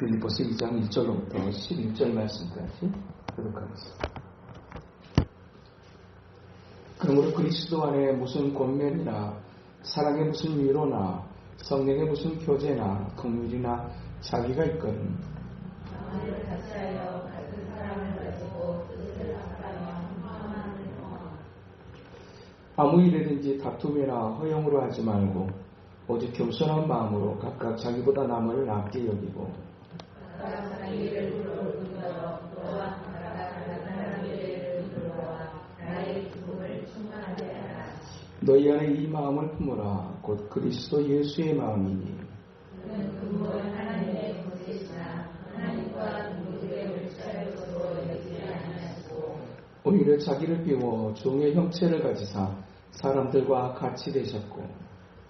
빌립보서 2장 1절로부터 11절 말씀까지 교독하겠습니다. 그러므로 그리스도 안에 무슨 권면이나 사랑의 무슨 위로나 성령의 무슨 교제나 긍휼이나 자비가 있거든 나만을 같이하여 같은 사랑을 가지고 뜻을 합하며 화합하는 아무 일에든지 다툼이나 허용으로 하지 말고 오직 겸손한 마음으로 각각 자기보다 남을 낫게 여기고 각각 자기 일을 돌보러 또한 각각 다른 사람의 일을 돌보아 나의 기쁨을 충만하게 하라. 너희 안에 이 마음을 품으라. 곧 그리스도 예수의 마음이니 그는 근본 하나님의 본체시나 하나님과 동일의 물체로서 여기지 아니하시고 오히려 자기를 비워 종의 형체를 가지사 사람들과 같이 되셨고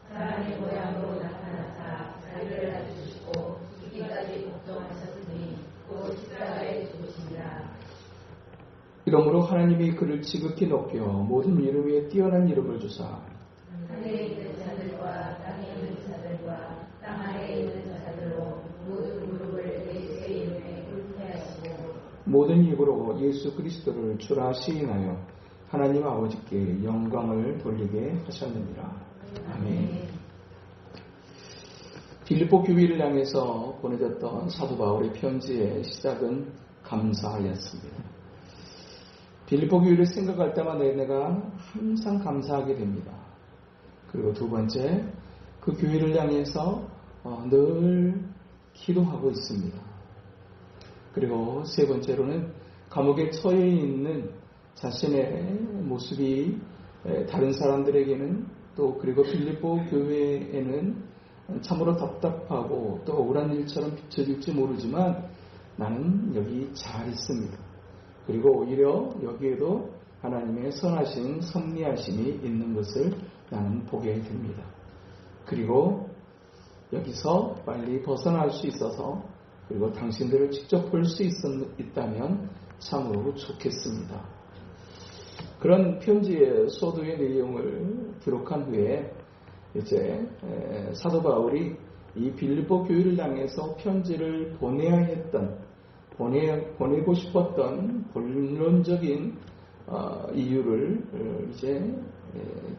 사람의 모양으로 나타나사 자기를 낮추시고 죽기까지 복종하셨으니 곧 십자가에 죽으시니라. 이러므로 하나님이 그를 지극히 높여 모든 이름 위에 뛰어난 이름을 주사 하늘에 있는 자들과 땅에 있는 자들과 땅 아래에 있는 자들로 모든 무릎을 예수의 이름에 꿇게 하시고 모든 입으로 예수 그리스도를 주라 시인하여 하나님 아버지께 영광을 돌리게 하셨느니라. 아멘. 빌립보 교회를 향해서 보내졌던 사도 바울의 편지의 시작은 감사였습니다. 빌립보 교회를 생각할 때마다 내가 항상 감사하게 됩니다. 그리고 두 번째, 그 교회를 향해서 늘 기도하고 있습니다. 그리고 세 번째로는 감옥에 처해 있는 자신의 모습이 다른 사람들에게는 또 그리고 빌립보 교회에는 참으로 답답하고 또 억울한 일처럼 비춰질지 모르지만 나는 여기 잘 있습니다. 그리고 오히려 여기에도 하나님의 선하신 섭리하심이 있는 것을 나는 보게 됩니다. 그리고 여기서 빨리 벗어날 수 있어서 그리고 당신들을 직접 볼 수 있다면 참으로 좋겠습니다. 그런 편지의 소도의 내용을 기록한 후에 이제 사도 바울이 이 빌립보 교회를 향해서 편지를 보내고 싶었던 본론적인 이유를 이제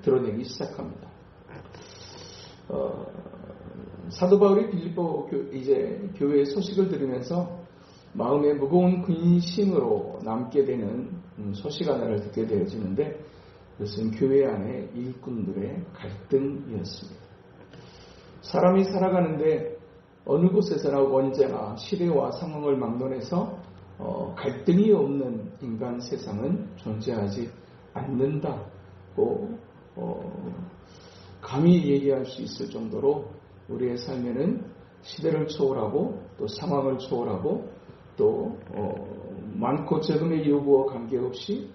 드러내기 시작합니다. 사도 바울이 빌립보 교회의 소식을 들으면서 마음에 무거운 근심으로 남게 되는 소식 하나를 듣게 되어지는데 그것은 교회 안의 일꾼들의 갈등이었습니다. 사람이 살아가는데 어느 곳에서나 언제나 시대와 상황을 막론해서 갈등이 없는 인간 세상은 존재하지 않는다고 감히 얘기할 수 있을 정도로 우리의 삶에는 시대를 초월하고 또 상황을 초월하고 또 많고 적음의 요구와 관계없이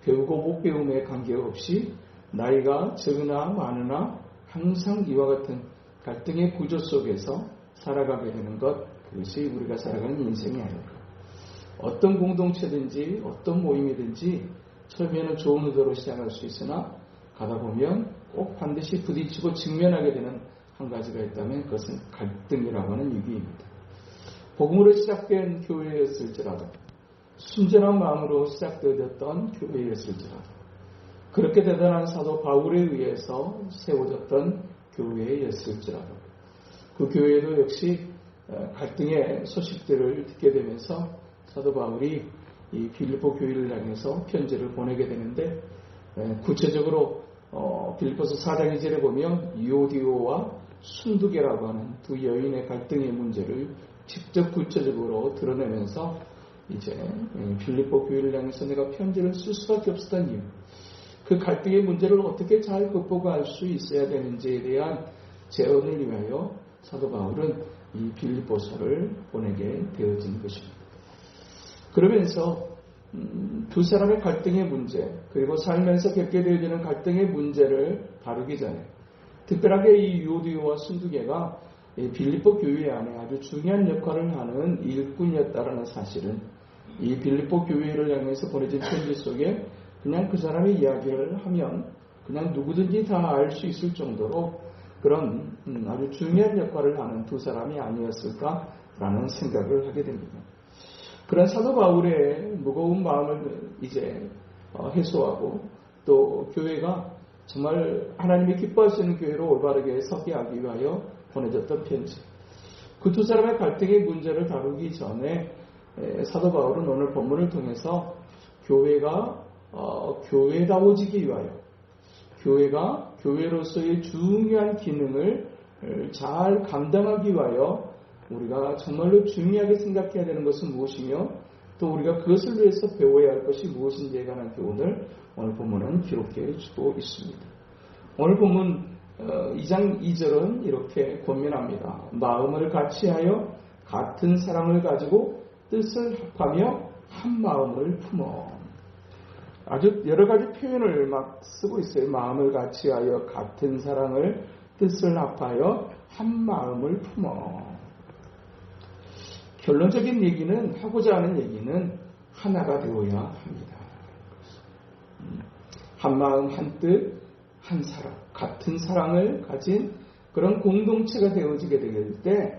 배우고 못 배움에 관계없이 나이가 적으나 많으나 항상 이와 같은 갈등의 구조 속에서 살아가게 되는 것, 그것이 우리가 살아가는 인생이 아닐까. 어떤 공동체든지 어떤 모임이든지 처음에는 좋은 의도로 시작할 수 있으나 가다 보면 꼭 반드시 부딪히고 직면하게 되는 한 가지가 있다면 그것은 갈등이라고 하는 얘기입니다. 복음으로 시작된 교회였을지라도 순전한 마음으로 시작되었던 교회였을지라도 그렇게 대단한 사도 바울에 의해서 세워졌던 교회였을지라도 그 교회도 역시 갈등의 소식들을 듣게 되면서 사도 바울이 이 빌립보 교회를 향해서 편지를 보내게 되는데 구체적으로 빌립보서 4장 2절에 보면 유오디오와 순두계라고 하는 두 여인의 갈등의 문제를 직접 구체적으로 드러내면서 이제 빌립보 교회를 향해서 내가 편지를 쓸 수밖에 없었던 이유, 그 갈등의 문제를 어떻게 잘 극복할 수 있어야 되는지에 대한 제언을 위하여 사도 바울은 이 빌립보서를 보내게 되어진 것입니다. 그러면서 두 사람의 갈등의 문제 그리고 살면서 겪게 되어지는 갈등의 문제를 다루기 전에 특별하게 이 유오디오와 순두계가 빌립보 교회 안에 아주 중요한 역할을 하는 일꾼이었다라는 사실은 이 빌립보 교회를 향해서 보내진 편지 속에 그냥 그 사람의 이야기를 하면 그냥 누구든지 다 알 수 있을 정도로 그런 아주 중요한 역할을 하는 두 사람이 아니었을까 라는 생각을 하게 됩니다. 그런 사도 바울의 무거운 마음을 이제 해소하고 또 교회가 정말 하나님이 기뻐하시는 교회로 올바르게 서게 하기 위하여 보내졌던 편지. 그 두 사람의 갈등의 문제를 다루기 전에 사도 바울은 오늘 본문을 통해서 교회가 교회다워지기 위하여 교회가 교회로서의 중요한 기능을 잘 감당하기 위하여 우리가 정말로 중요하게 생각해야 되는 것은 무엇이며 또 우리가 그것을 위해서 배워야 할 것이 무엇인지에 관한 교훈을 오늘 본문은 기록해 주고 있습니다. 오늘 본문 2장 2절은 이렇게 권면합니다. 마음을 같이하여 같은 사랑을 가지고 뜻을 합하며 한 마음을 품어. 아주 여러 가지 표현을 막 쓰고 있어요. 마음을 같이하여 같은 사랑을 뜻을 합하여 한 마음을 품어. 결론적인 얘기는 하고자 하는 얘기는 하나가 되어야 합니다. 한 마음, 한 뜻, 한 사랑, 같은 사랑을 가진 그런 공동체가 되어지게 될 때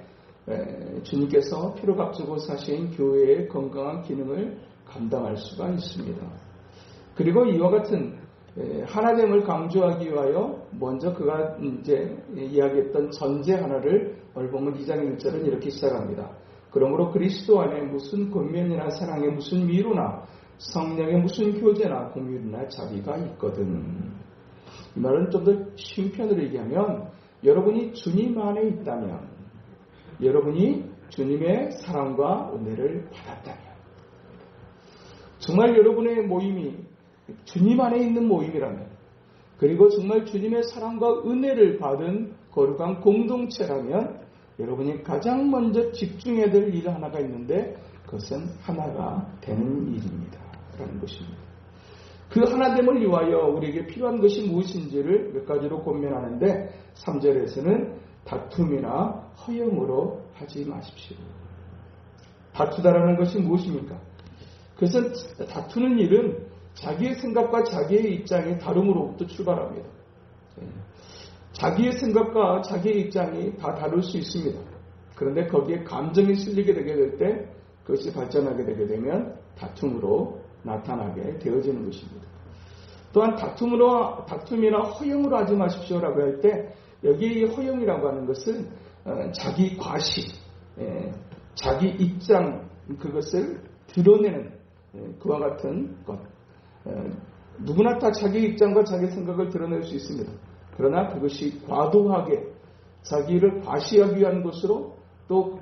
주님께서 피로 값주고 사신 교회의 건강한 기능을 감당할 수가 있습니다. 그리고 이와 같은 하나됨을 강조하기 위하여 먼저 그가 이제 이야기했던 전제 하나를 오늘 보면 2장 1절은 이렇게 시작합니다. 그러므로 그리스도 안에 무슨 권면이나 사랑에 무슨 위로나 성령의 무슨 교제나 공유나 자비가 있거든. 이 말은 좀 더 쉬운 편으로 얘기하면 여러분이 주님 안에 있다면 여러분이 주님의 사랑과 은혜를 받았다면 정말 여러분의 모임이 주님 안에 있는 모임이라면 그리고 정말 주님의 사랑과 은혜를 받은 거룩한 공동체라면 여러분이 가장 먼저 집중해야 될 일 하나가 있는데 그것은 하나가 되는 일입니다. 라는 것입니다. 그 하나됨을 위하여 우리에게 필요한 것이 무엇인지를 몇 가지로 권면하는데 3절에서는 다툼이나 허영으로 하지 마십시오. 다투다라는 것이 무엇입니까? 그것은 다투는 일은 자기의 생각과 자기의 입장이 다름으로부터 출발합니다. 자기의 생각과 자기의 입장이 다 다를 수 있습니다. 그런데 거기에 감정이 실리게 되게 될 때 그것이 발전하게 되게 되면 다툼으로 나타나게 되어지는 것입니다. 또한 다툼이나 허영으로 하지 마십시오라고 할 때 여기 허영이라고 하는 것은 자기 과시, 자기 입장 그것을 드러내는 그와 같은 것. 누구나 다 자기 입장과 자기 생각을 드러낼 수 있습니다. 그러나 그것이 과도하게 자기를 과시하기 위한 것으로 또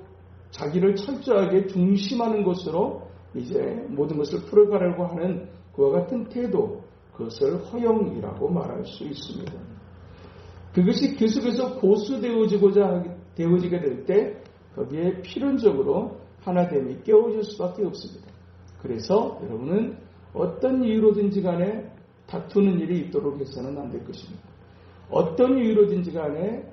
자기를 철저하게 중심하는 것으로 이제 모든 것을 풀어가려고 하는 그와 같은 태도, 그것을 허영이라고 말할 수 있습니다. 그것이 계속해서 되어지게 될 때 거기에 필연적으로 하나됨이 깨어질 수밖에 없습니다. 그래서 여러분은 어떤 이유로든지 간에 다투는 일이 있도록 해서는 안 될 것입니다. 어떤 이유로든지 간에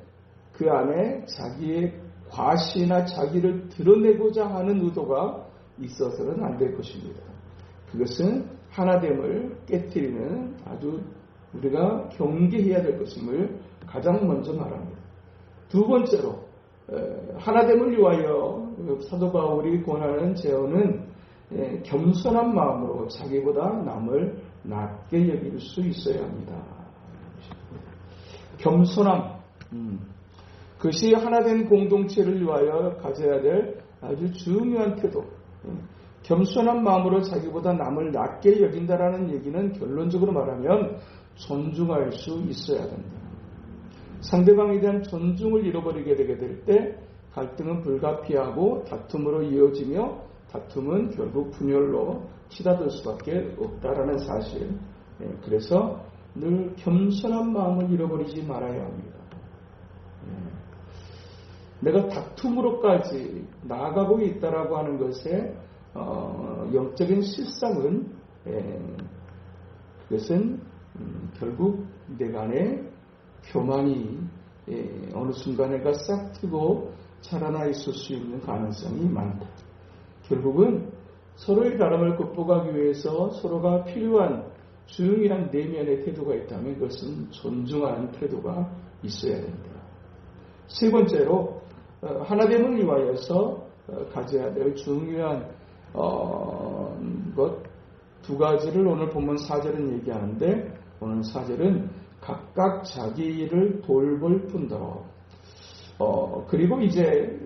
그 안에 자기의 과시나 자기를 드러내고자 하는 의도가 있어서는 안 될 것입니다. 그것은 하나됨을 깨뜨리는 아주 우리가 경계해야 될 것임을 가장 먼저 말합니다. 두 번째로 하나됨을 위하여 사도 바울이 권하는 제언은 겸손한 마음으로 자기보다 남을 낮게 여길 수 있어야 합니다. 겸손함, 그것이 하나된 공동체를 위하여 가져야 될 아주 중요한 태도. 겸손한 마음으로 자기보다 남을 낮게 여긴다라는 얘기는 결론적으로 말하면 존중할 수 있어야 된다. 상대방에 대한 존중을 잃어버리게 되게 될 때 갈등은 불가피하고 다툼으로 이어지며 다툼은 결국 분열로 치닫을 수밖에 없다라는 사실. 그래서 늘 겸손한 마음을 잃어버리지 말아야 합니다. 내가 다툼으로까지 나아가고 있다라고 하는 것에 영적인 실상은 그것은 결국 내가 안에 교만이 어느 순간에가 싹 트고 자라나 있을 수 있는 가능성이 많다. 결국은 서로의 다름을 극복하기 위해서 서로가 필요한 중요한 내면의 태도가 있다면 그것은 존중하는 태도가 있어야 된다. 세 번째로 하나됨을 위하여서 가져야 될 중요한 것 두 가지를 오늘 본문 4절은 얘기하는데, 오늘 4절은 각각 자기 일을 돌볼 뿐더러, 그리고 이제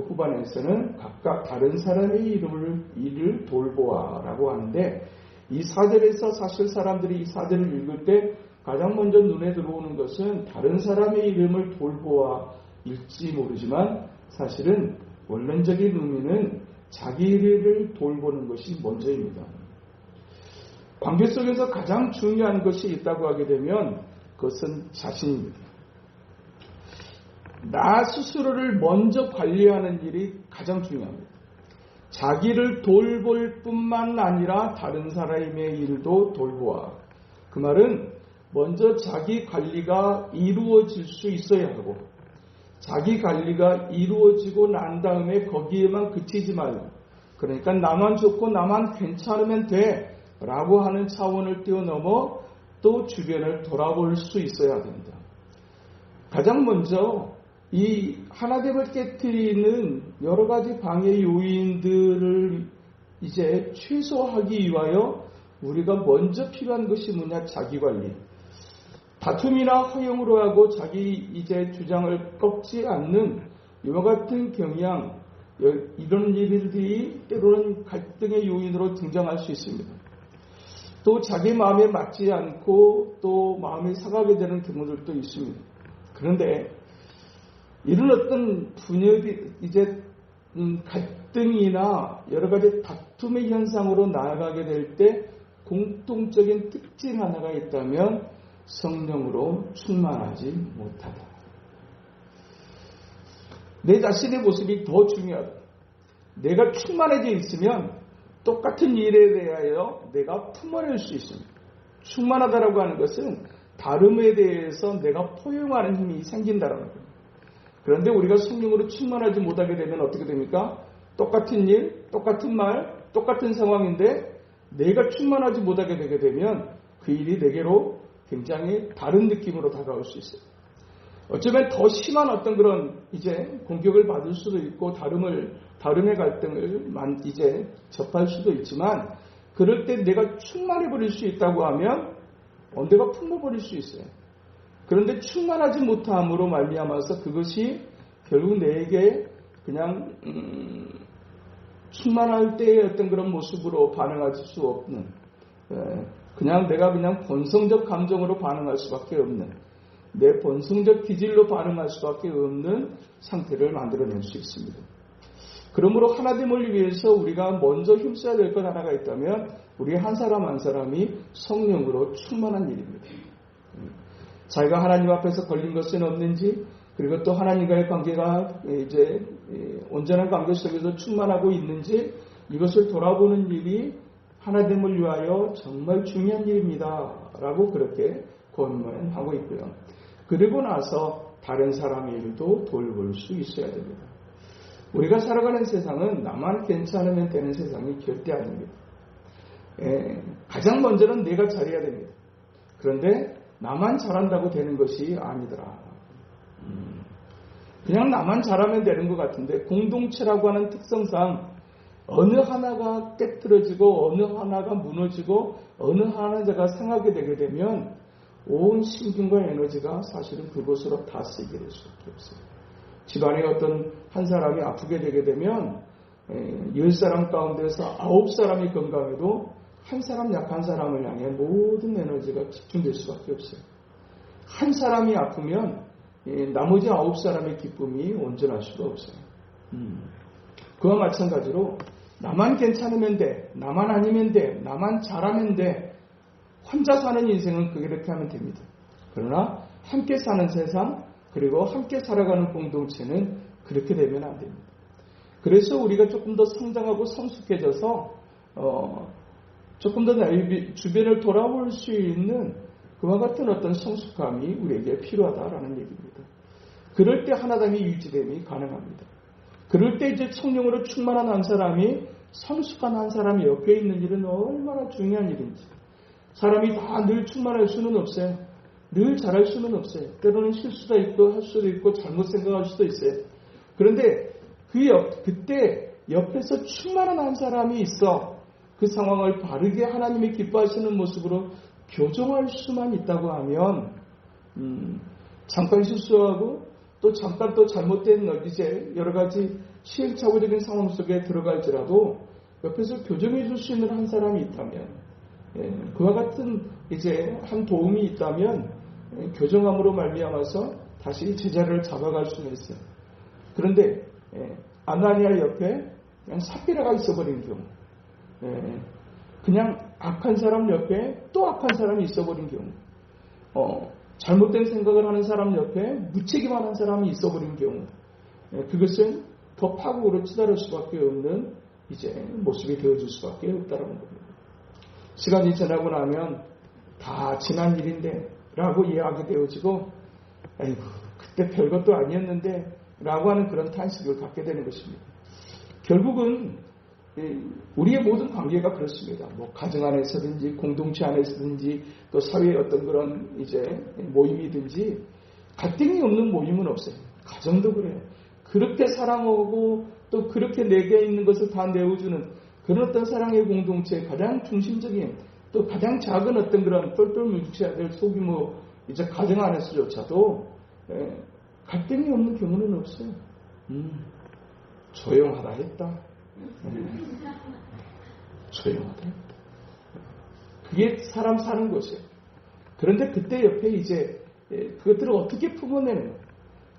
후반에서는 각각 다른 사람의 일을 돌보아라고 하는데, 이 4절에서 사실 사람들이 이 4절을 읽을 때 가장 먼저 눈에 들어오는 것은 다른 사람의 이름을 돌보아일지 모르지만, 사실은 원론적인 의미는 자기 일을 돌보는 것이 먼저입니다. 관계 속에서 가장 중요한 것이 있다고 하게 되면 그것은 자신입니다. 나 스스로를 먼저 관리하는 일이 가장 중요합니다. 자기를 돌볼 뿐만 아니라 다른 사람의 일도 돌보아. 그 말은 먼저 자기 관리가 이루어질 수 있어야 하고, 자기 관리가 이루어지고 난 다음에 거기에만 그치지 말고, 그러니까 나만 좋고 나만 괜찮으면 돼 라고 하는 차원을 뛰어넘어 또 주변을 돌아볼 수 있어야 됩니다. 가장 먼저 이 하나됨을 깨트리는 여러 가지 방해 요인들을 이제 최소화하기 위하여 우리가 먼저 필요한 것이 뭐냐? 자기관리. 다툼이나 허용으로 하고 자기 이제 주장을 꺾지 않는 이와 같은 경향, 이런 일들이 때로는 갈등의 요인으로 등장할 수 있습니다. 또 자기 마음에 맞지 않고 또 마음이 상하게 되는 경우들도 있습니다. 그런데 이런 어떤 분열이 이제 갈등이나 여러 가지 다툼의 현상으로 나아가게 될 때 공통적인 특징 하나가 있다면 성령으로 충만하지 못하다. 내 자신의 모습이 더 중요하다. 내가 충만해져 있으면 똑같은 일에 대하여 내가 품어낼 수 있습니다. 충만하다라고 하는 것은 다름에 대해서 내가 포용하는 힘이 생긴다라는 겁니다. 그런데 우리가 성령으로 충만하지 못하게 되면 어떻게 됩니까? 똑같은 일, 똑같은 말, 똑같은 상황인데 내가 충만하지 못하게 되게 되면 그 일이 내게로 굉장히 다른 느낌으로 다가올 수 있어요. 어쩌면 더 심한 어떤 그런 이제 공격을 받을 수도 있고 다름의 갈등을 이제 접할 수도 있지만, 그럴 때 내가 충만해 버릴 수 있다고 하면 내가 품어버릴 수 있어요. 그런데 충만하지 못함으로 말미암아서 그것이 결국 내게 그냥 충만할 때의 어떤 그런 모습으로 반응할 수 없는, 그냥 내가 그냥 본성적 감정으로 반응할 수밖에 없는, 내 본성적 기질로 반응할 수밖에 없는 상태를 만들어낼 수 있습니다. 그러므로 하나됨을 위해서 우리가 먼저 힘써야 될 것 하나가 있다면 우리 한 사람 한 사람이 성령으로 충만한 일입니다. 자기가 하나님 앞에서 걸린 것은 없는지, 그리고 또 하나님과의 관계가 이제 온전한 관계 속에서 충만하고 있는지, 이것을 돌아보는 일이 하나됨을 위하여 정말 중요한 일입니다 라고 그렇게 권면하고 있고요. 그리고 나서 다른 사람의 일도 돌볼 수 있어야 됩니다. 우리가 살아가는 세상은 나만 괜찮으면 되는 세상이 절대 아닙니다. 가장 먼저는 내가 잘해야 됩니다. 그런데 나만 잘한다고 되는 것이 아니더라. 그냥 나만 잘하면 되는 것 같은데, 공동체라고 하는 특성상 어느 하나가 깨트려지고 어느 하나가 무너지고 어느 하나가 상하게 되게 되면 온 신경과 에너지가 사실은 그곳으로 다 쓰이게 될 수밖에 없어요. 집안에 어떤 한 사람이 아프게 되게 되면 10사람 가운데서 9사람이 건강해도 한 사람 약한 사람을 향해 모든 에너지가 집중될 수밖에 없어요. 한 사람이 아프면 나머지 9사람의 기쁨이 온전할 수가 없어요. 그와 마찬가지로 나만 괜찮으면 돼, 나만 아니면 돼, 나만 잘하면 돼, 혼자 사는 인생은 그렇게 하면 됩니다. 그러나 함께 사는 세상, 그리고 함께 살아가는 공동체는 그렇게 되면 안 됩니다. 그래서 우리가 조금 더 성장하고 성숙해져서 조금 더 나의 주변을 돌아볼 수 있는 그와 같은 어떤 성숙함이 우리에게 필요하다라는 얘기입니다. 그럴 때 하나됨이 유지됨이 가능합니다. 그럴 때 이제 성령으로 충만한 한 사람이 성숙한 한 사람이 옆에 있는 일은 얼마나 중요한 일인지. 사람이 다 늘 충만할 수는 없어요. 늘 잘할 수는 없어요. 때로는 실수가 있고 할 수도 있고 잘못 생각할 수도 있어요. 그런데 그때 옆에서 충만한 한 사람이 있어 그 상황을 바르게 하나님이 기뻐하시는 모습으로 교정할 수만 있다고 하면 잠깐 실수하고 또 잠깐 또 잘못된 이제 여러 가지 시행착오적인 상황 속에 들어갈지라도 옆에서 교정해 줄 수 있는 한 사람이 있다면, 그와 같은 이제 한 도움이 있다면 교정함으로 말미암아서 다시 제자리를 잡아갈 수는 있어요. 그런데 아나니아 옆에 그냥 삽비라가 있어버린 경우, 그냥 악한 사람 옆에 또 악한 사람이 있어버린 경우, 잘못된 생각을 하는 사람 옆에 무책임한 사람이 있어버린 경우, 그것은 더 파국으로 치달을 수밖에 없는 이제 모습이 되어줄 수밖에 없다는 겁니다. 시간이 지나고 나면 다 지난 일인데 라고 이야기 되어지고, 아이고 그때 별것도 아니었는데 라고 하는 그런 탄식을 갖게 되는 것입니다. 결국은 우리의 모든 관계가 그렇습니다. 뭐 가정 안에서든지 공동체 안에서든지 또 사회의 어떤 그런 이제 모임이든지 갈등이 없는 모임은 없어요. 가정도 그래요. 그렇게 사랑하고 또 그렇게 내게 있는 것을 다 내어주는 그런 어떤 사랑의 공동체의 가장 중심적인 또 가장 작은 어떤 그런 똘똘 뭉쳐야 될 소규모 이제 가정 안에서조차도 갈등이 없는 경우는 없어요. 조용하다 했다. 조용하다. 그게 사람 사는 것이에요. 그런데 그때 옆에 이제 그것들을 어떻게 품어내는,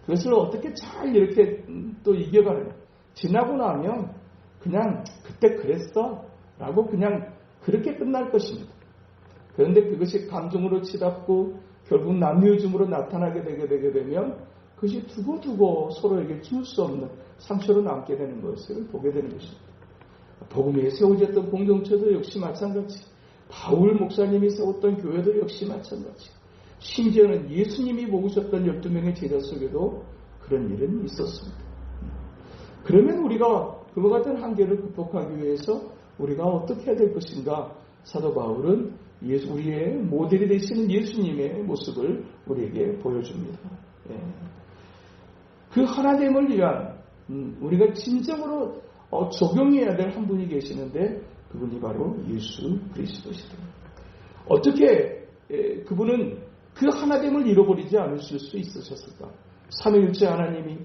그것을 어떻게 잘 이렇게 또 이겨가는, 지나고 나면 그냥 그때 그랬어 라고 그냥 그렇게 끝날 것입니다. 그런데 그것이 감정으로 치닫고 결국 남유즘으로 나타나게 되게 되면 그것이 두고두고 서로에게 줄 수 없는 상처로 남게 되는 것을 보게 되는 것입니다. 복음 위에 세워졌던 공동체도 역시 마찬가지, 바울 목사님이 세웠던 교회도 역시 마찬가지, 심지어는 예수님이 모으셨던 12명의 제자 속에도 그런 일은 있었습니다. 그러면 우리가 그와 같은 한계를 극복하기 위해서 우리가 어떻게 해야 될 것인가? 사도 바울은 우리의 모델이 되시는 예수님의 모습을 우리에게 보여줍니다. 그 하나님을 위한 우리가 진정으로 적용해야 될 한 분이 계시는데 그분이 바로 예수 그리스도시다. 어떻게 그분은 그 하나됨을 잃어버리지 않으실 수 있으셨을까? 삼위일체 하나님이,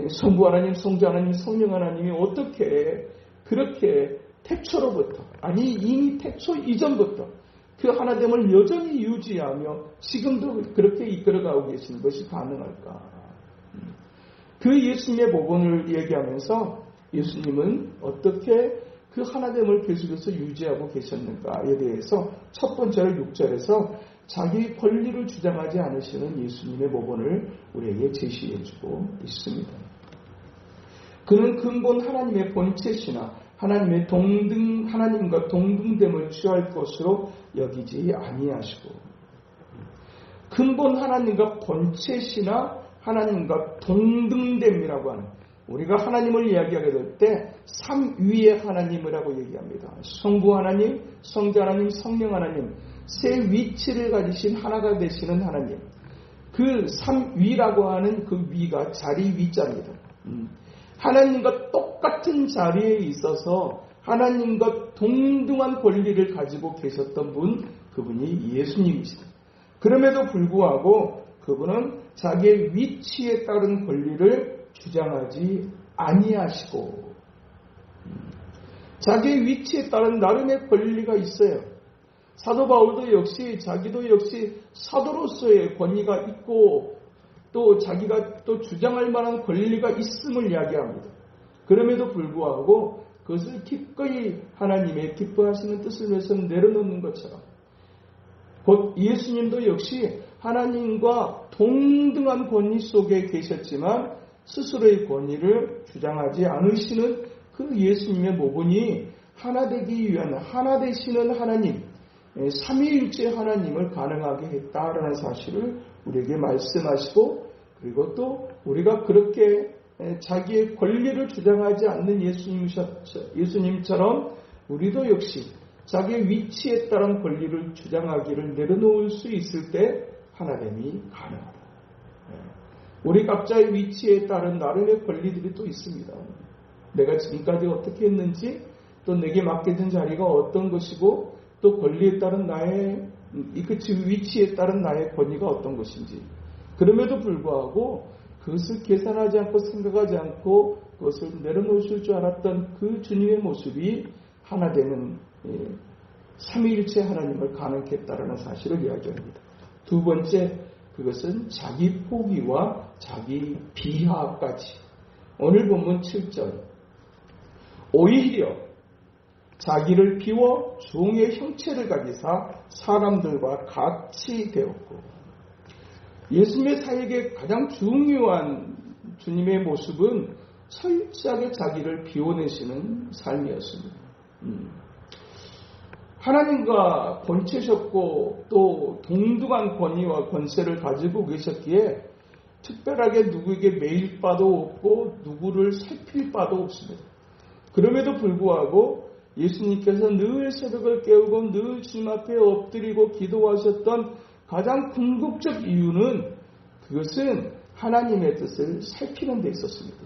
성부 하나님, 성자 하나님, 성령 하나님이 어떻게 그렇게 태초로부터, 아니 이미 태초 이전부터 그 하나됨을 여전히 유지하며 지금도 그렇게 이끌어가고 계시는 것이 가능할까? 그 예수님의 복음을 얘기하면서 예수님은 어떻게 그 하나됨을 계속해서 유지하고 계셨는가에 대해서 첫 번째로 6절에서 자기 권리를 주장하지 않으시는 예수님의 모본을 우리에게 제시해주고 있습니다. 그는 근본 하나님의 본체시나 하나님과 동등됨을 취할 것으로 여기지 아니하시고, 근본 하나님과 본체시나 하나님과 동등됨이라고 하는, 우리가 하나님을 이야기하게 될 때 삼위의 하나님이라고 얘기합니다. 성부 하나님, 성자 하나님, 성령 하나님, 세 위치를 가지신 하나가 되시는 하나님. 그 삼위라고 하는 그 위가 자리 위자입니다. 하나님과 똑같은 자리에 있어서 하나님과 동등한 권리를 가지고 계셨던 분, 그분이 예수님이시다. 그럼에도 불구하고 그분은 자기의 위치에 따른 권리를 주장하지 아니하시고, 자기의 위치에 따른 나름의 권리가 있어요. 사도 바울도 역시 자기도 역시 사도로서의 권위가 있고 또 자기가 또 주장할 만한 권리가 있음을 이야기합니다. 그럼에도 불구하고 그것을 기꺼이 하나님의 기뻐하시는 뜻을 위해서 내려놓는 것처럼 곧 예수님도 역시 하나님과 동등한 권위 속에 계셨지만 스스로의 권위를 주장하지 않으시는 그 예수님의 모본이 하나 되기 위한 하나 되시는 하나님, 삼위일체 하나님을 가능하게 했다라는 사실을 우리에게 말씀하시고, 그리고 또 우리가 그렇게 자기의 권리를 주장하지 않는 예수님처럼 우리도 역시 자기의 위치에 따른 권리를 주장하기를 내려놓을 수 있을 때 하나됨이 가능하다. 우리 각자의 위치에 따른 나름의 권리들이 또 있습니다. 내가 지금까지 어떻게 했는지, 또 내게 맡겨진 자리가 어떤 것이고, 또 권리에 따른 나의 그 위치에 따른 나의 권위가 어떤 것인지, 그럼에도 불구하고 그것을 계산하지 않고 생각하지 않고 그것을 내려놓으실 줄 알았던 그 주님의 모습이 하나 되는 삼위일체 하나님을 가능케 했다라는 사실을 이야기합니다. 두 번째, 그것은 자기 포기와 자기 비하까지. 오늘 본문 7절, 오히려 자기를 비워 종의 형체를 가지사 사람들과 같이 되었고, 예수님의 사역의 가장 중요한 주님의 모습은 철저하게 자기를 비워내시는 삶이었습니다. 하나님과 권치셨고 또 동등한 권위와 권세를 가지고 계셨기에 특별하게 누구에게 매일 바도 없고 누구를 살필 바도 없습니다. 그럼에도 불구하고 예수님께서 늘 새벽을 깨우고 늘 주님 앞에 엎드리고 기도하셨던 가장 궁극적 이유는 그것은 하나님의 뜻을 살피는 데 있었습니다.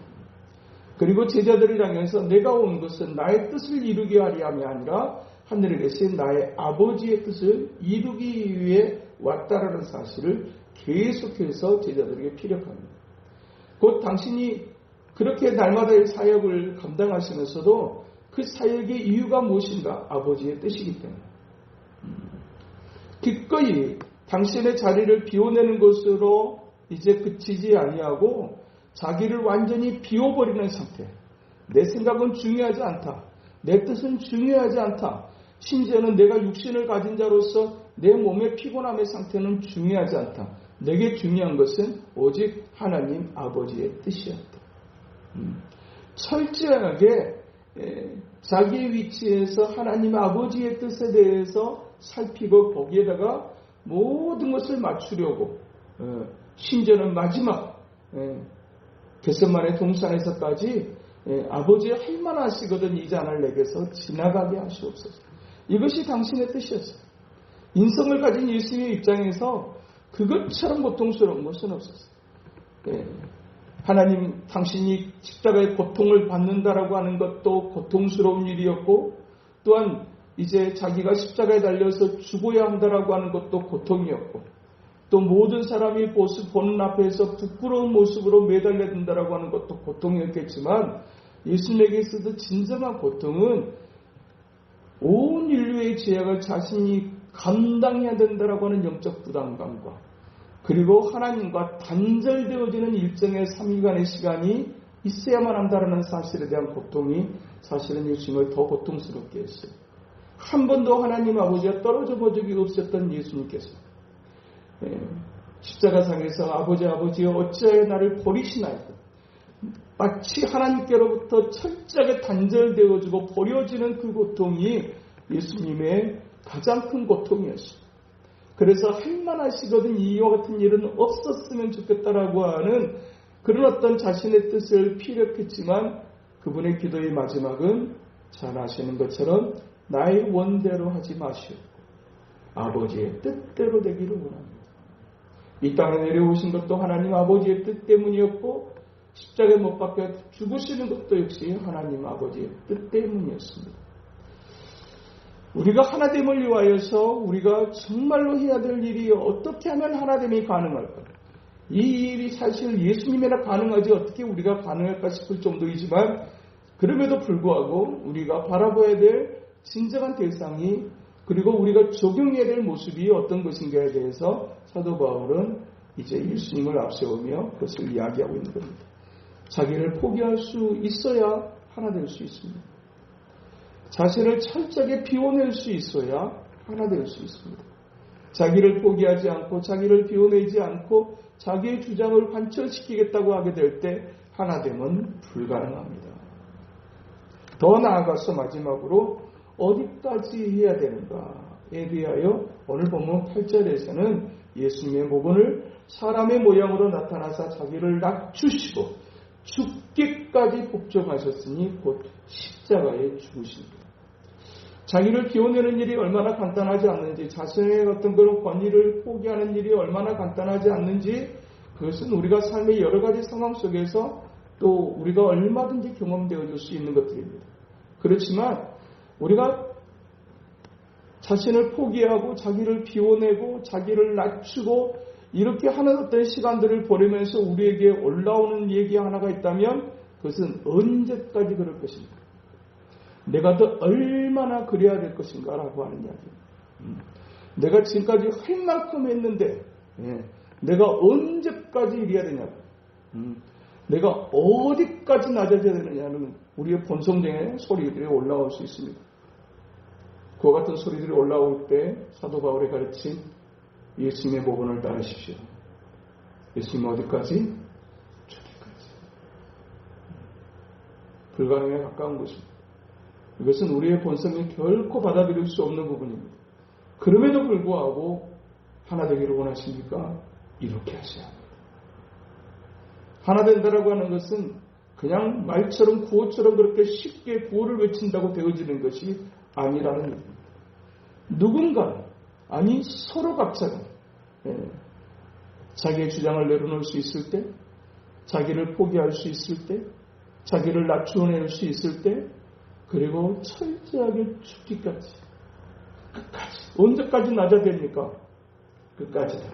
그리고 제자들을 향해서 내가 온 것은 나의 뜻을 이루게 하리 함이 아니라 하늘에 계신 나의 아버지의 뜻을 이루기 위해 왔다라는 사실을 계속해서 제자들에게 피력합니다. 곧 당신이 그렇게 날마다의 사역을 감당하시면서도 그 사역의 이유가 무엇인가? 아버지의 뜻이기 때문에. 기꺼이 당신의 자리를 비워내는 것으로 이제 그치지 아니하고 자기를 완전히 비워버리는 상태. 내 생각은 중요하지 않다. 내 뜻은 중요하지 않다. 심지어는 내가 육신을 가진 자로서 내 몸의 피곤함의 상태는 중요하지 않다. 내게 중요한 것은 오직 하나님 아버지의 뜻이었다. 철저하게 자기의 위치에서 하나님 아버지의 뜻에 대해서 살피고 거기에다가 모든 것을 맞추려고, 심지어는 마지막 겟세마네 동산에서까지 아버지 할 만하시거든 이 잔을 내게서 지나가게 하시옵소서. 이것이 당신의 뜻이었어요. 인성을 가진 예수님의 입장에서 그것처럼 고통스러운 것은 없었어요. 하나님, 당신이 십자가의 고통을 받는다라고 하는 것도 고통스러운 일이었고, 또한 이제 자기가 십자가에 달려서 죽어야 한다라고 하는 것도 고통이었고, 또 모든 사람이 보는 앞에서 부끄러운 모습으로 매달려 든다라고 하는 것도 고통이었겠지만, 예수님에게 있어서 진정한 고통은 온 인류의 죄악을 자신이 감당해야 된다라고 하는 영적 부담감과, 그리고 하나님과 단절되어지는 일정의 3일간의 시간이 있어야만 한다라는 사실에 대한 고통이 사실은 예수님을 더 고통스럽게 했어요. 한 번도 하나님 아버지와 떨어져 본 적이 없었던 예수님께서 십자가상에서 아버지 어찌하여 나를 버리시나이까, 마치 하나님께로부터 철저하게 단절되어지고 버려지는 그 고통이 예수님의 가장 큰 고통이었어요. 그래서 할만하시거든 이와 같은 일은 없었으면 좋겠다라고 하는 그런 어떤 자신의 뜻을 피력했지만, 그분의 기도의 마지막은 잘 아시는 것처럼 나의 원대로 하지 마시옵고 아버지의 뜻대로 되기를 원합니다. 이 땅에 내려오신 것도 하나님 아버지의 뜻 때문이었고, 십자가에 못 박혀 죽으시는 것도 역시 하나님 아버지의 뜻 때문이었습니다. 우리가 하나됨을 위하여서 우리가 정말로 해야 될 일이 어떻게 하면 하나됨이 가능할까? 이 일이 사실 예수님이나 가능하지 어떻게 우리가 가능할까 싶을 정도이지만, 그럼에도 불구하고 우리가 바라봐야 될 진정한 대상이, 그리고 우리가 적용해야 될 모습이 어떤 것인가에 대해서 사도 바울은 이제 예수님을 앞세우며 그것을 이야기하고 있는 겁니다. 자기를 포기할 수 있어야 하나 될 수 있습니다. 자신을 철저하게 비워낼 수 있어야 하나 될 수 있습니다. 자기를 포기하지 않고 자기를 비워내지 않고 자기의 주장을 관철시키겠다고 하게 될 때 하나됨은 불가능합니다. 더 나아가서 마지막으로 어디까지 해야 되는가에 대하여 오늘 본문 8절에서는 예수님의 모본을 사람의 모양으로 나타나사 자기를 낮추시고 죽기까지 복종하셨으니 곧 십자가에 죽으십니다. 자기를 비워내는 일이 얼마나 간단하지 않는지, 자신의 어떤 그런 권위를 포기하는 일이 얼마나 간단하지 않는지, 그것은 우리가 삶의 여러 가지 상황 속에서 또 우리가 얼마든지 경험되어질 수 있는 것들입니다. 그렇지만 우리가 자신을 포기하고 자기를 비워내고 자기를 낮추고 이렇게 하는 어떤 시간들을 보내면서 우리에게 올라오는 얘기 하나가 있다면 그것은 언제까지 그럴 것인가? 내가 더 얼마나 그래야 될 것인가 라고 하는 이야기입니다. 내가 지금까지 할 만큼 했는데 내가 언제까지 이래야 되냐고, 내가 어디까지 낮아져야 되느냐는 우리의 본성적인 소리들이 올라올 수 있습니다. 그와 같은 소리들이 올라올 때 사도 바울이 가르친 예수님의 복음을 따르십시오. 예수님 어디까지? 저기까지. 불가능에 가까운 것입니다. 이것은 우리의 본성이 결코 받아들일 수 없는 부분입니다. 그럼에도 불구하고 하나 되기를 원하십니까? 이렇게 하셔야 합니다. 하나 된다라고 하는 것은 그냥 말처럼 구호처럼 그렇게 쉽게 구호를 외친다고 되어지는 것이 아니라는 얘기입니다. 누군가, 아니 서로 각자가 자기의 주장을 내려놓을 수 있을 때, 자기를 포기할 수 있을 때, 자기를 낮추어낼 수 있을 때, 그리고 철저하게 죽기까지, 끝까지. 언제까지 낮아야 됩니까? 끝까지다.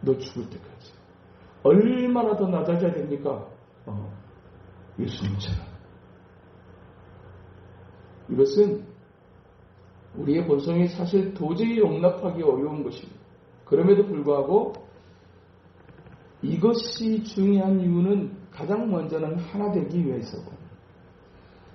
너 죽을 때까지. 얼마나 더 낮아져야 됩니까? 예수님처럼. 이것은 우리의 본성이 사실 도저히 용납하기 어려운 것입니다. 그럼에도 불구하고 이것이 중요한 이유는 가장 먼저는 하나 되기 위해서고,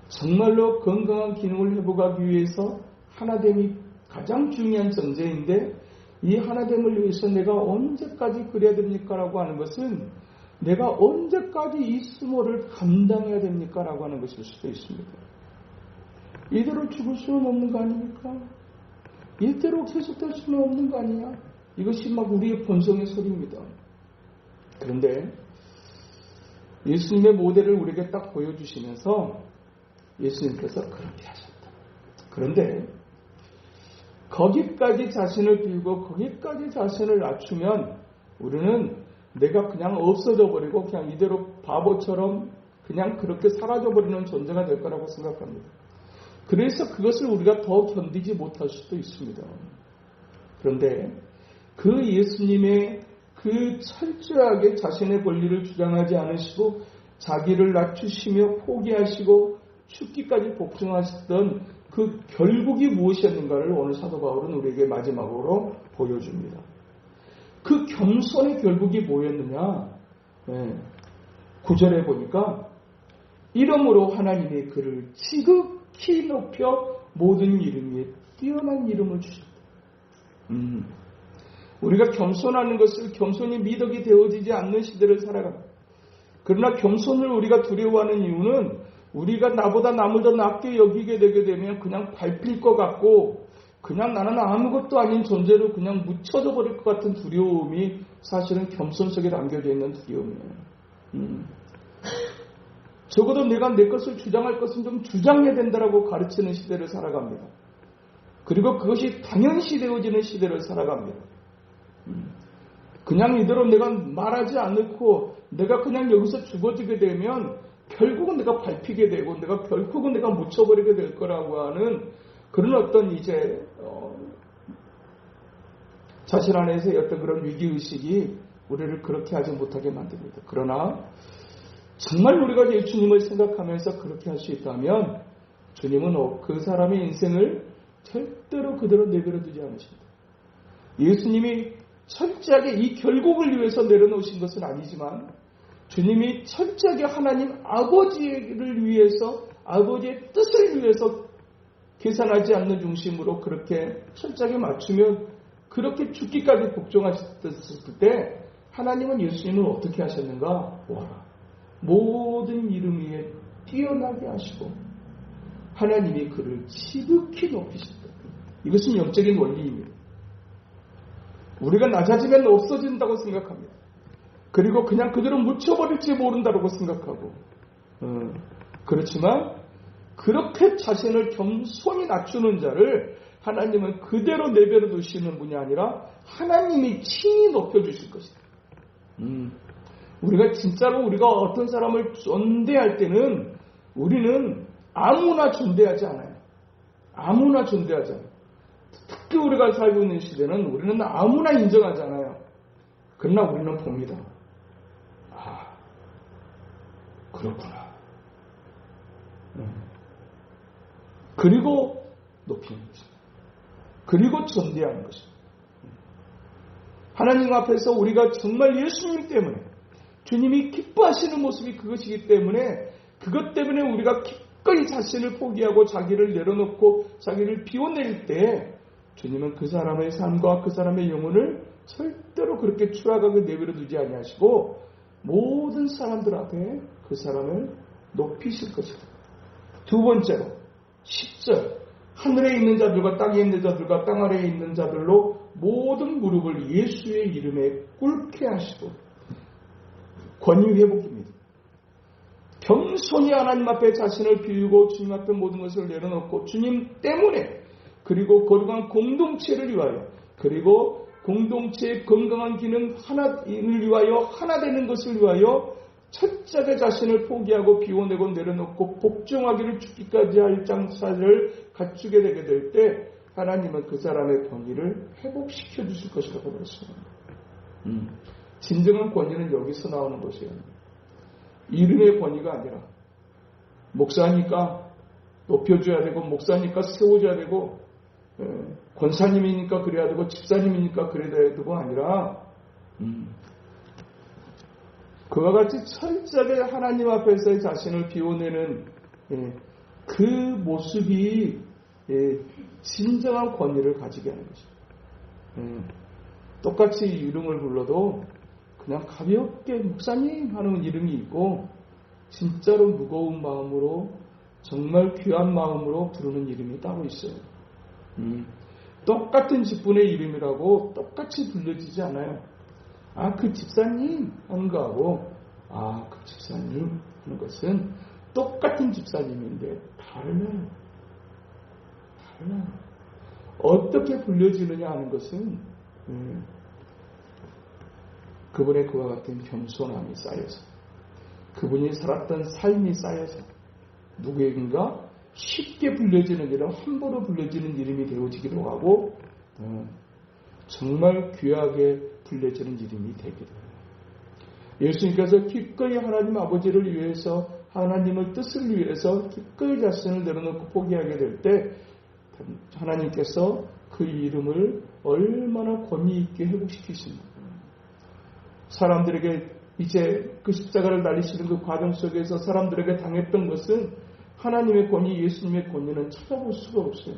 정말로 건강한 기능을 회복하기 위해서 하나됨이 가장 중요한 전제인데, 이 하나됨을 위해서 내가 언제까지 그래야 됩니까? 라고 하는 것은 내가 언제까지 이 수모를 감당해야 됩니까? 라고 하는 것일 수도 있습니다. 이대로 죽을 수는 없는 거 아닙니까? 이대로 계속될 수는 없는 거 아니냐? 이것이 막 우리의 본성의 소리입니다. 그런데 예수님의 모델을 우리에게 딱 보여주시면서 예수님께서 그렇게 하셨다. 그런데 거기까지 자신을 비우고 거기까지 자신을 낮추면 우리는 내가 그냥 없어져 버리고 그냥 이대로 바보처럼 그냥 그렇게 사라져 버리는 존재가 될 거라고 생각합니다. 그래서 그것을 우리가 더 견디지 못할 수도 있습니다. 그런데 그 예수님의 그 철저하게 자신의 권리를 주장하지 않으시고 자기를 낮추시며 포기하시고 죽기까지 복종하셨던 그 결국이 무엇이었는가를 오늘 사도 바울은 우리에게 마지막으로 보여줍니다. 그 겸손의 결국이 뭐였느냐? 9절에 보니까 이름으로 하나님의 그를 지극히 높여 모든 이름 위에 뛰어난 이름을 주셨다. 우리가 겸손하는 것을 겸손이 미덕이 되어지지 않는 시대를 살아갑니다. 그러나 겸손을 우리가 두려워하는 이유는 우리가 나보다 남을 더 낮게 여기게 되게 되면 그냥 밟힐 것 같고 그냥 나는 아무것도 아닌 존재로 그냥 묻혀져 버릴 것 같은 두려움이 사실은 겸손 속에 담겨져 있는 두려움이에요. 적어도 내가 내 것을 주장할 것은 좀 주장해야 된다라고 가르치는 시대를 살아갑니다. 그리고 그것이 당연시 되어지는 시대를 살아갑니다. 그냥 이대로 내가 말하지 않고 내가 그냥 여기서 죽어지게 되면 결국은 내가 밟히게 되고 결국은 내가 묻혀버리게 될 거라고 하는 그런 어떤 이제 자신 안에서의 어떤 그런 위기의식이 우리를 그렇게 하지 못하게 만듭니다. 그러나 정말 우리가 예수님을 생각하면서 그렇게 할 수 있다면 주님은 그 사람의 인생을 절대로 그대로 내버려 두지 않으십니다. 예수님이 철저하게 이 결국을 위해서 내려놓으신 것은 아니지만 주님이 철저하게 하나님 아버지를 위해서 아버지의 뜻을 위해서 계산하지 않는 중심으로 그렇게 철저하게 맞추면 그렇게 죽기까지 복종하셨을 때 하나님은 예수님을 어떻게 하셨는가? 보아라. 모든 이름 위에 뛰어나게 하시고 하나님이 그를 지극히 높이셨다. 이것은 영적인 원리입니다. 우리가 낮아지면 없어진다고 생각합니다. 그리고 그냥 그대로 묻혀버릴지 모른다고 생각하고 그렇지만 그렇게 자신을 겸손히 낮추는 자를 하나님은 그대로 내버려 두시는 분이 아니라 하나님이 친히 높여주실 것이다. 우리가 어떤 사람을 존대할 때는 우리는 아무나 존대하지 않아요. 아무나 존대하지 않아요. 특히 우리가 살고 있는 시대는 우리는 아무나 인정하지 않아요. 그러나 우리는 봅니다. 아, 그렇구나. 그리고 높이는 것입니다. 그리고 존대하는 것입니다. 하나님 앞에서 우리가 정말 예수님 때문에 주님이 기뻐하시는 모습이 그것이기 때문에 그것 때문에 우리가 기꺼이 자신을 포기하고 자기를 내려놓고 자기를 비워낼 때 주님은 그 사람의 삶과 그 사람의 영혼을 절대로 그렇게 추락하게 내버려 두지 아니하시고 모든 사람들 앞에 그 사람을 높이실 것이다. 두 번째로 10절 하늘에 있는 자들과 땅에 있는 자들과 땅 아래에 있는 자들로 모든 무릎을 예수의 이름에 꿇게 하시고 권위 회복입니다. 겸손히 하나님 앞에 자신을 비우고 주님 앞에 모든 것을 내려놓고 주님 때문에 그리고 거룩한 공동체를 위하여 그리고 공동체의 건강한 기능 하나를 위하여 하나 되는 것을 위하여 철저하게 자신을 포기하고 비워내고 내려놓고 복종하기를 죽기까지 할 장사를 갖추게 되게 될 때 하나님은 그 사람의 권위를 회복시켜 주실 것이라고 말씀합니다. 진정한 권위는 여기서 나오는 것이에요. 이름의 권위가 아니라 목사니까 높여줘야 되고 목사니까 세워줘야 되고 권사님이니까 그래야 되고 집사님이니까 그래야 되고 아니라 그와 같이 철저하게 하나님 앞에서 자신을 비워내는 그 모습이 진정한 권위를 가지게 하는 것입니다. 똑같이 이름을 불러도 그냥 가볍게 목사님 하는 이름이 있고 진짜로 무거운 마음으로 정말 귀한 마음으로 부르는 이름이 따로 있어요. 똑같은 직분의 이름이라고 똑같이 불려지지 않아요. 아, 그 집사님 하는 거하고 그 집사님 하는 것은 똑같은 집사님인데 달라요. 어떻게 불려지느냐 하는 것은 그분의 그와 같은 겸손함이 쌓여서 그분이 살았던 삶이 쌓여서 누구에겐가 쉽게 불려지는 이름, 함부로 불려지는 이름이 되어지기도 하고 정말 귀하게 불려지는 이름이 되기도 해요. 예수님께서 기꺼이 하나님 아버지를 위해서 하나님의 뜻을 위해서 기꺼이 자신을 내려놓고 포기하게 될 때 하나님께서 그 이름을 얼마나 권위 있게 회복시키십니까? 사람들에게 이제 그 십자가를 날리시는 그 과정 속에서 사람들에게 당했던 것은 하나님의 권위, 예수님의 권위는 찾아볼 수가 없어요.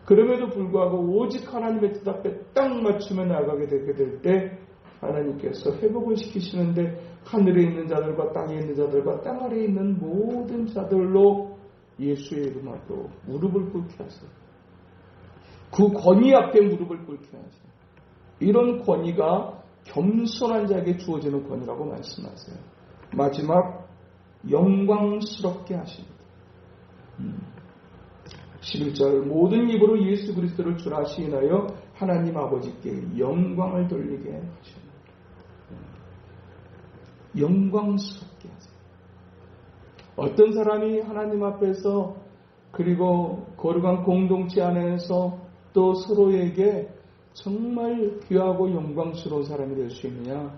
그럼에도 불구하고 오직 하나님의 뜻 앞에 딱 맞추며 나가게 되게 될 때 하나님께서 회복을 시키시는데 하늘에 있는 자들과 땅에 있는 자들과 땅 아래에 있는 모든 자들로 예수의 이름 앞으로 무릎을 꿇게 하세요. 그 권위 앞에 무릎을 꿇게 하세요. 이런 권위가 겸손한 자에게 주어지는 권위라고 말씀하세요. 마지막 영광스럽게 하십니다. 11절 모든 입으로 예수 그리스도를 주라 시인하여 하나님 아버지께 영광을 돌리게 하십니다. 영광스럽게 하세요. 어떤 사람이 하나님 앞에서 그리고 거룩한 공동체 안에서 또 서로에게 정말 귀하고 영광스러운 사람이 될 수 있느냐?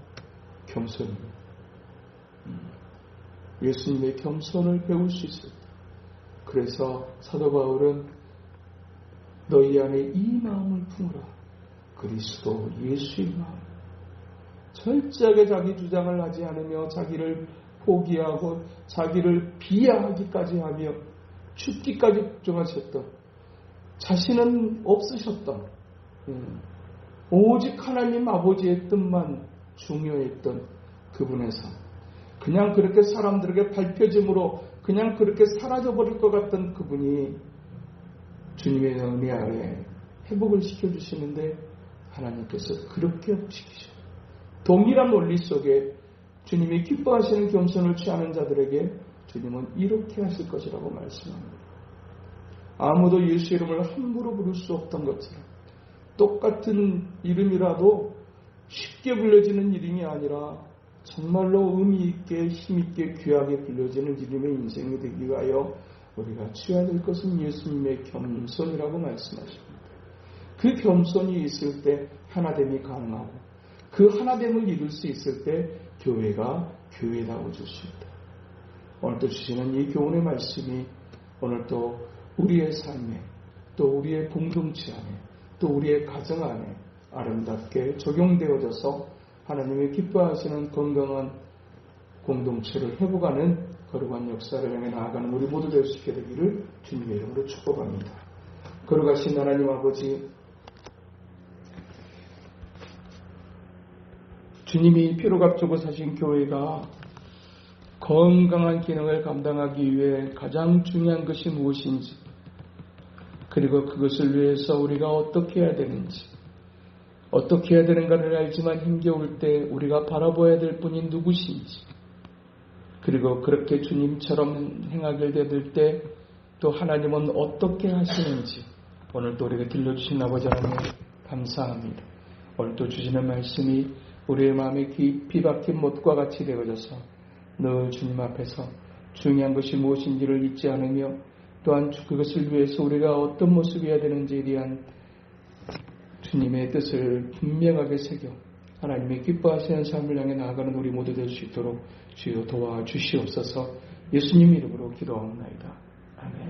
겸손입니다. 예수님의 겸손을 배울 수 있습니다. 그래서 사도 바울은 너희 안에 이 마음을 품으라. 그리스도 예수의 마음. 철저하게 자기 주장을 하지 않으며 자기를 포기하고 자기를 비하하기까지 하며 죽기까지 정하셨던 자신은 없으셨던 오직 하나님 아버지의 뜻만 중요했던 그분의 삶. 그냥 그렇게 사람들에게 밝혀짐으로 그냥 그렇게 사라져버릴 것 같던 그분이 주님의 은혜 아래 회복을 시켜주시는데 하나님께서 그렇게 회복시키셔요. 동일한 원리 속에 주님이 기뻐하시는 겸손을 취하는 자들에게 주님은 이렇게 하실 것이라고 말씀합니다. 아무도 예수 이름을 함부로 부를 수 없던 것처럼 똑같은 이름이라도 쉽게 불려지는 이름이 아니라 정말로 의미있게 힘있게 귀하게 불려지는 주님의 인생이 되기 위하여 우리가 취해야 될 것은 예수님의 겸손이라고 말씀하십니다. 그 겸손이 있을 때 하나됨이 가능하고 그 하나됨을 이룰 수 있을 때 교회가 교회다워질 수 있다. 오늘도 주시는 이 교훈의 말씀이 오늘도 우리의 삶에 또 우리의 공동체 안에 또 우리의 가정 안에 아름답게 적용되어져서 하나님의 기뻐하시는 건강한 공동체를 회복하는 거룩한 역사를 향해 나아가는 우리 모두 될 수 있게 되기를 주님의 이름으로 축복합니다. 거룩하신 하나님 아버지, 주님이 피로 값주고 사신 교회가 건강한 기능을 감당하기 위해 가장 중요한 것이 무엇인지, 그리고 그것을 위해서 우리가 어떻게 해야 되는지, 어떻게 해야 되는가를 알지만 힘겨울 때 우리가 바라봐야 될 분이 누구신지, 그리고 그렇게 주님처럼 행하게 될 때 또 하나님은 어떻게 하시는지 오늘도 우리가 들려주신 아버지 하나님 감사합니다. 오늘도 주시는 말씀이 우리의 마음에 깊이 박힌 못과 같이 되어져서 늘 주님 앞에서 중요한 것이 무엇인지를 잊지 않으며 또한 그것을 위해서 우리가 어떤 모습이어야 되는지에 대한 주님의 뜻을 분명하게 새겨 하나님의 기뻐하시는 삶을 향해 나아가는 우리 모두 될 수 있도록 주여 도와주시옵소서. 예수님 이름으로 기도하옵나이다. 아멘.